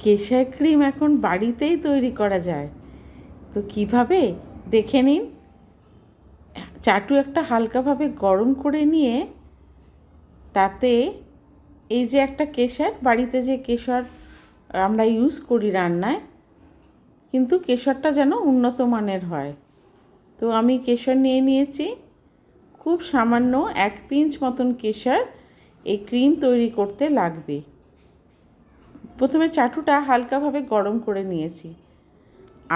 কেশর ক্রিম এখন বাড়িতেই তৈরি করা যায়। তো কিভাবে দেখে নিন। চাটু একটা হালকাভাবে গরম করে নিয়ে তাতে এই যে একটা কেশর, বাড়িতে যে কেশর আমরা ইউজ করি রান্নায়, কিন্তু কেশরটা যেন উন্নত মানের হয়। তো আমি কেশর নিয়ে নিয়েছি, খুব সামান্য 1 পিঞ্চ মতন কেশর এই ক্রিম তৈরি করতে লাগবে। প্রথমে চাটুটা হালকাভাবে গরম করে নিয়েছি।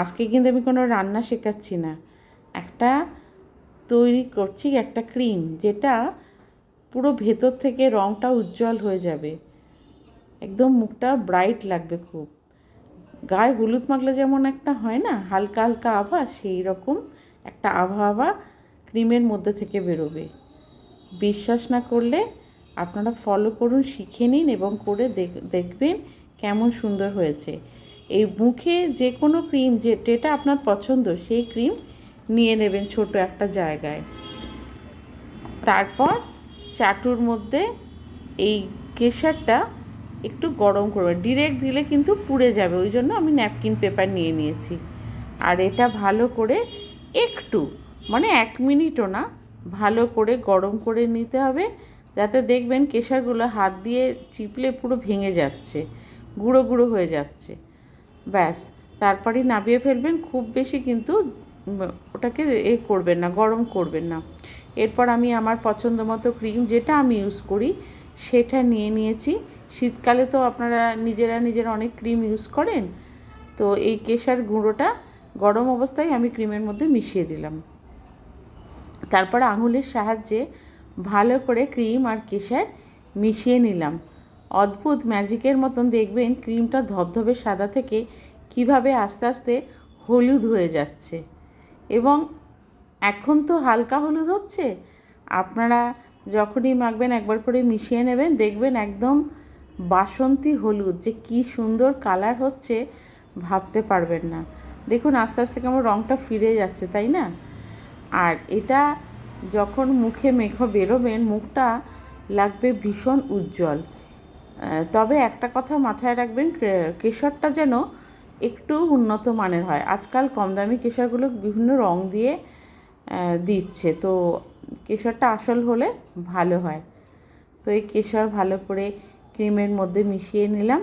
আজকে কিন্তু আমি কোনো রান্না শেখাচ্ছি না, একটা তৈরি করছি একটা ক্রিম, যেটা পুরো ভেতর থেকে রঙটা উজ্জ্বল হয়ে যাবে, একদম মুখটা ব্রাইট লাগবে খুব। গায়ে হলুদ মাখলে যেমন একটা হয় না হালকা হালকা আভা, সেই রকম একটা আভা ক্রিমের মধ্যে থেকে বেরোবে। বিশ্বাস না করলে আপনারা ফলো করুন, শিখে নিন এবং করে দেখবেন কেমন সুন্দর হয়েছে। এই মুখে যে কোনো ক্রিম যেটা আপনার পছন্দ সেই ক্রিম নিয়ে নেবেন ছোট একটা জায়গায়। তারপর চাটুর মধ্যে এই কেশরটা একটু গরম করবে। ডিরেক্ট দিলে কিন্তু পুড়ে যাবে, ওই জন্য আমি ন্যাপকিন পেপার নিয়ে নিয়েছি। আর এটা ভালো করে একটু, মানে 1 মিনিটও না, ভালো করে গরম করে নিতে হবে, যাতে দেখবেন কেশরগুলো হাত দিয়ে চিপলে পুরো ভেঙে যাচ্ছে, গুঁড়ো গুঁড়ো হয়ে যাচ্ছে। ব্যাস, তারপরেই নামিয়ে ফেলবেন। খুব বেশি কিন্তু ওটাকে করবেন না, গরম করবেন না। এরপর আমি আমার পছন্দ মতো ক্রিম, যেটা আমি ইউজ করি, সেটা নিয়ে নিয়েছি। শীতকালে তো আপনারা নিজেরা অনেক ক্রিম ইউজ করেন, তো এই কেশর গুঁড়োটা গরম অবস্থায় আমি ক্রিমের মধ্যে মিশিয়ে দিলাম। তারপর আঙুলের সাহায্যে ভালো করে ক্রিম আর কেশর মিশিয়ে নিলাম। অদ্ভুত ম্যাজিকের মতন দেখবেন ক্রিমটা ধবধবে সাদা থেকে কিভাবে আস্তে আস্তে হলুদ হয়ে যাচ্ছে। এবং এখন তো হালকা হলুদ হচ্ছে, আপনারা যখনই মাখবেন একবার করে মিশিয়ে নেবেন, দেখবেন একদম বাসন্তী হলুদ, যে কি সুন্দর কালার হচ্ছে ভাবতে পারবেন না। দেখুন আস্তে আস্তে কেমন রঙটা ফিরে যাচ্ছে, তাই না? আর এটা যখন মুখে বেরোবেন, মুখটা লাগবে ভীষণ উজ্জ্বল। তবে একটা কথা মাথায় রাখবেন, কেশরটা যেন একটু উন্নত মানের হয়। আজকাল কম দামি কেশরগুলো বিভিন্ন রং দিয়ে দিচ্ছে, তো কেশরটা আসল হলে ভালো হয়। তো এই কেশর ভালো করে ক্রিমের মধ্যে মিশিয়ে নিলাম।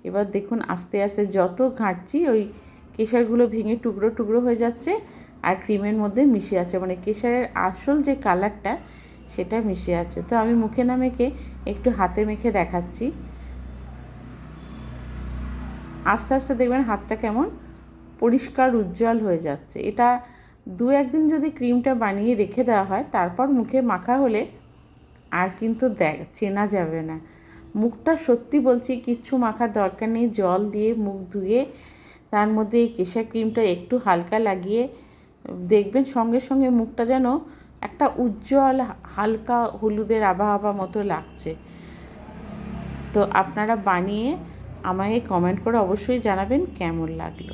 এবার দেখুন আস্তে আস্তে যত ঘাঁটছি ওই কেশরগুলো ভেঙে টুকরো টুকরো হয়ে যাচ্ছে আর ক্রিমের মধ্যে মিশে আছে, মানে কেশরের আসল যে কালারটা সেটা মিশে আছে। তো আমি মুখে না মেখে একটু হাতে মেখে দেখাচ্ছি। আস্তে আস্তে দেখবেন হাতটা কেমন পরিষ্কার উজ্জ্বল হয়ে যাচ্ছে। এটা 2-1 দিন যদি ক্রিমটা বানিয়ে রেখে দেওয়া হয়, তারপর মুখে মাখা হলে আর কিন্তু চেনা যাবে না। মুখটা সত্যি বলছি কিচ্ছু মাখার দরকার নেই, জল দিয়ে মুখ ধুয়ে তার মধ্যে এই কেশর ক্রিমটা একটু হালকা লাগিয়ে দেখবেন সঙ্গে সঙ্গে মুখটা যেন একটা উজ্জ্বল হালকা হলুদের আভা মতো লাগছে। তো আপনারা বানিয়ে আমাকে কমেন্ট করে অবশ্যই জানাবেন কেমন লাগলো।